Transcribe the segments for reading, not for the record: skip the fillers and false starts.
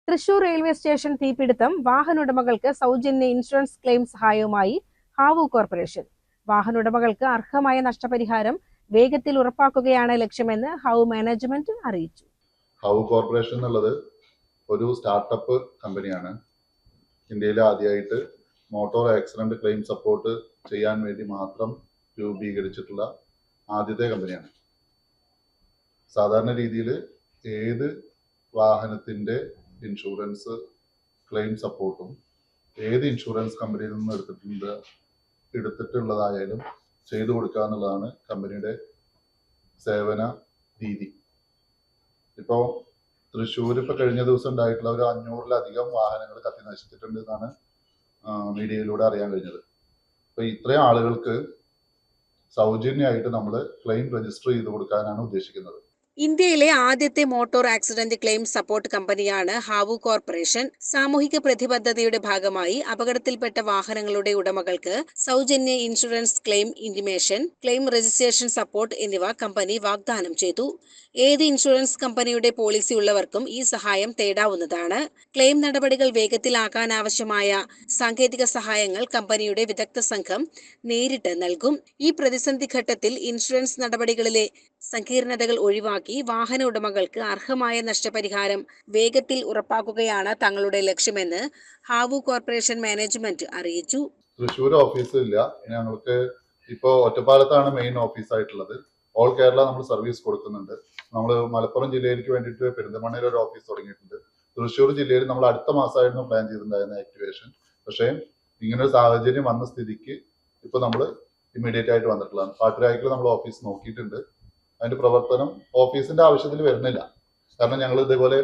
Thrissur railway station തീപിടുത്തം വാഹനോടമകൾക്ക് സൗജന്യ insurance claim സഹായവുമായി ഹാവു കോർപ്പറേഷൻ. വാഹനോടമകൾക്ക് അർഹമായ നഷ്ടപരിഹാരം വേഗത്തിൽ ഉറപ്പാക്കുകയാണ് ലക്ഷ്യമെന്ന് ഹാവു മാനേജ്മെന്റ് അറിയിച്ചു. ഹാവു കോർപ്പറേഷൻ എന്നുള്ളത് ഒരു സ്റ്റാർട്ടപ്പ് കമ്പനിയാണ്. ഇന്ത്യയിൽ ആദ്യമായിട്ട് മോട്ടോർ ആക്സിഡന്റ് ക്ലെയിം സപ്പോർട്ട് ചെയ്യാൻ വേണ്ടി മാത്രം രൂപീകരിച്ചിട്ടുള്ള ആദ്യത്തെ കമ്പനിയാണ്. സാധാരണ രീതിയിൽ ഏത് വാഹനത്തിന്റെ ഇൻഷുറൻസ് ക്ലെയിം സപ്പോർട്ടും ഏത് ഇൻഷുറൻസ് കമ്പനിയിൽ നിന്ന് എടുത്തിട്ടുള്ളതായാലും ചെയ്തു കൊടുക്കുക എന്നുള്ളതാണ് കമ്പനിയുടെ സേവന രീതി. ഇപ്പോൾ തൃശ്ശൂർ കഴിഞ്ഞ ദിവസം ഉണ്ടായിട്ടുള്ള ഒരു 500-ലധികം വാഹനങ്ങൾ കത്തി നശിച്ചിട്ടുണ്ട് എന്നാണ് മീഡിയയിലൂടെ അറിയാൻ കഴിഞ്ഞത്. അപ്പോൾ ഇത്രയും ആളുകൾക്ക് സൗജന്യമായിട്ട് നമ്മൾ ക്ലെയിം രജിസ്റ്റർ ചെയ്ത് കൊടുക്കാനാണ് ഉദ്ദേശിക്കുന്നത്. ഇന്ത്യയിലെ ആദ്യത്തെ മോട്ടോർ ആക്സിഡന്റ് ക്ലെയിം സപ്പോർട്ട് കമ്പനിയാണ് ഹാവു കോർപ്പറേഷൻ. സാമൂഹിക പ്രതിബദ്ധതയുടെ ഭാഗമായി അപകടത്തിൽപ്പെട്ട വാഹനങ്ങളുടെ ഉടമകൾക്ക് സൗജന്യ insurance claim intimation, claim registration support എന്നിവ കമ്പനി വാഗ്ദാനം ചെയ്തു. ഏത് ഇൻഷുറൻസ് കമ്പനിയുടെ പോളിസി ഉള്ളവർക്കും ഈ സഹായം തേടാവുന്നതാണ്. ക്ലെയിം നടപടികൾ വേഗത്തിലാക്കാനാവശ്യമായ സാങ്കേതിക സഹായങ്ങൾ കമ്പനിയുടെ വിദഗ്ധ സംഘം നേരിട്ട് നൽകും. ഈ പ്രതിസന്ധി ഘട്ടത്തിൽ ഇൻഷുറൻസ് നടപടികളിലെ സങ്കീർണതകൾ ഒഴിവാക്കി വാഹന ഉടമകൾക്ക് അർഹമായ നഷ്ടപരിഹാരം വേഗത്തിൽ ഉറപ്പാക്കുകയാണ് തങ്ങളുടെ ലക്ഷ്യമെന്ന് ഹാവു കോർപ്പറേഷൻ മാനേജ്മെന്റ് അറിയിച്ചു. തൃശ്ശൂർ ഓഫീസ് ഇല്ല, ഞങ്ങൾക്ക് ഇപ്പോൾ ഒറ്റപ്പാലത്താണ് മെയിൻ ഓഫീസ് ആയിട്ടുള്ളത്. ഓൾ കേരള നമ്മൾ സർവീസ് കൊടുക്കുന്നുണ്ട്. നമ്മൾ മലപ്പുറം ജില്ലയിലേക്ക് വേണ്ടിയിട്ട് പെരിന്തൽമണ്ണയിൽ ഒരു ഓഫീസ് തുടങ്ങിയിട്ടുണ്ട്. തൃശ്ശൂർ ജില്ലയിൽ നമ്മൾ അടുത്ത മാസമായിരുന്നു പ്ലാൻ ചെയ്തിട്ടുണ്ടായിരുന്ന ആക്ടിവേഷൻ. പക്ഷേ ഇങ്ങനൊരു സാഹചര്യം വന്ന സ്ഥിതിക്ക് ഇപ്പോൾ നമ്മൾ ഇമ്മീഡിയറ്റ് ആയിട്ട് വന്നിട്ടുള്ളതാണ്. പാട്ടുരായ്ക്കൽ നമ്മൾ ഓഫീസ് നോക്കിയിട്ടുണ്ട്. അതിന്റെ പ്രവർത്തനം ഓഫീസിന്റെ ആവശ്യത്തിൽ വരുന്നില്ല. കാരണം ഞങ്ങൾ ഇതേപോലെ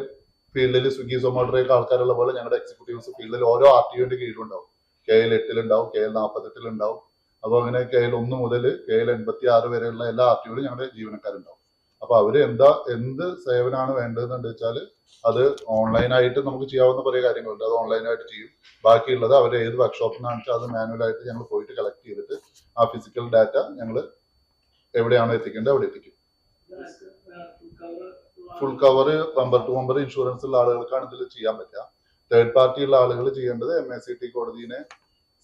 ഫീൽഡിൽ സ്വിഗ്ഗി സൊമാറ്റോയൊക്കെ ആൾക്കാരുള്ള പോലെ ഞങ്ങളുടെ എക്സിക്യൂട്ടീവ്സ് ഫീൽഡിൽ ഓരോ RTOന്റെ കീഴിലുണ്ടാവും. KL 8 KL 48 അപ്പോൾ അങ്ങനെ KL 1 മുതൽ KL 86 വരെയുള്ള എല്ലാ RTOയിലും ഞങ്ങളുടെ ജീവനക്കാരുണ്ടാവും. അപ്പൊ അവര് എന്ത് സേവനമാണ് വേണ്ടതെന്ന് വെച്ചാൽ അത് ഓൺലൈനായിട്ട് നമുക്ക് ചെയ്യാവുന്ന കുറേ കാര്യങ്ങളുണ്ട്. അത് ഓൺലൈനായിട്ട് ചെയ്യും. ബാക്കിയുള്ളത് അവർ ഏത് വർക്ക്ഷോപ്പിനാണെന്ന് വെച്ചാൽ അത് മാനുവലായിട്ട് ഞങ്ങൾ പോയിട്ട് കളക്ട് ചെയ്തിട്ട് ആ ഫിസിക്കൽ ഡാറ്റ ഞങ്ങൾ എവിടെയാണോ എത്തിക്കേണ്ടത് അവിടെ എത്തിക്കും. Full cover bumper to bumper insurance ഉള്ള ആളുകൾക്കാണ് ഇതിൽ ചെയ്യാൻ പറ്റുക. തേർഡ് പാർട്ടി ഉള്ള ആളുകൾ ചെയ്യേണ്ടത് MACT കോടതിയെ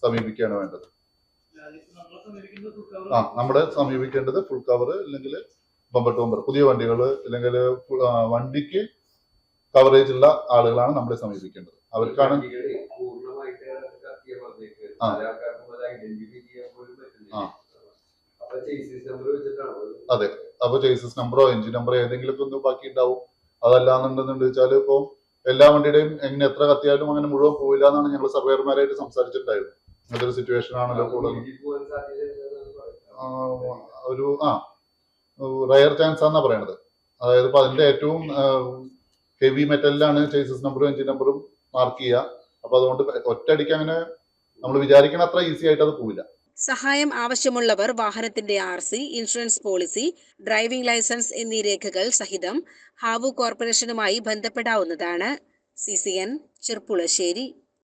സമീപിക്കുകയാണ് വേണ്ടത്. നമ്മുടെ സമീപിക്കേണ്ടത് ഫുൾ കവർ അല്ലെങ്കിൽ ബമ്പർ ടു ബമ്പർ പുതിയ വണ്ടികൾ അല്ലെങ്കിൽ വണ്ടിക്ക് കവറേജ് ഉള്ള ആളുകളാണ് നമ്മളെ സമീപിക്കേണ്ടത്. അവർക്കാണ് അതെ. അപ്പൊ ചേസിസ് നമ്പറോ എഞ്ചിൻ നമ്പറോ ഏതെങ്കിലുമൊക്കെ ഒന്ന് ബാക്കി ഉണ്ടാവും. അതല്ലാന്നുണ്ടെന്ന് വെച്ചാൽ ഇപ്പോൾ എല്ലാ വണ്ടിയുടെയും എങ്ങനെ എത്ര കത്തിയാലും അങ്ങനെ മുഴുവൻ പോയില്ല എന്നാണ് ഞങ്ങൾ സർവേയർമാരായിട്ട് സംസാരിച്ചിട്ടുണ്ടായിരുന്നു. അങ്ങനത്തെ ഒരു സിറ്റുവേഷൻ ആണല്ലോ കൂടുതൽ ഒരു റയർ ചാൻസ് ആണെന്നാ പറയണത്. അതായത് ഇപ്പൊ അതിന്റെ ഏറ്റവും ഹെവി മെറ്റലിലാണ് ചേസിസ് നമ്പറും എഞ്ചിൻ നമ്പറും മാർക്ക് ചെയ്യുക. അപ്പൊ അതുകൊണ്ട് ഒറ്റയടിക്ക് അങ്ങനെ നമ്മൾ വിചാരിക്കണ അത്ര ഈസി ആയിട്ട് അത് പോവില്ല. സഹായം ആവശ്യമുള്ളവർ വാഹനത്തിന്റെ RC, insurance policy, driving licence എന്നീ രേഖകൾ സഹിതം ഹാവു കോർപ്പറേഷനുമായി ബന്ധപ്പെടാവുന്നതാണ്. CCN ചെർപ്പുളശ്ശേരി.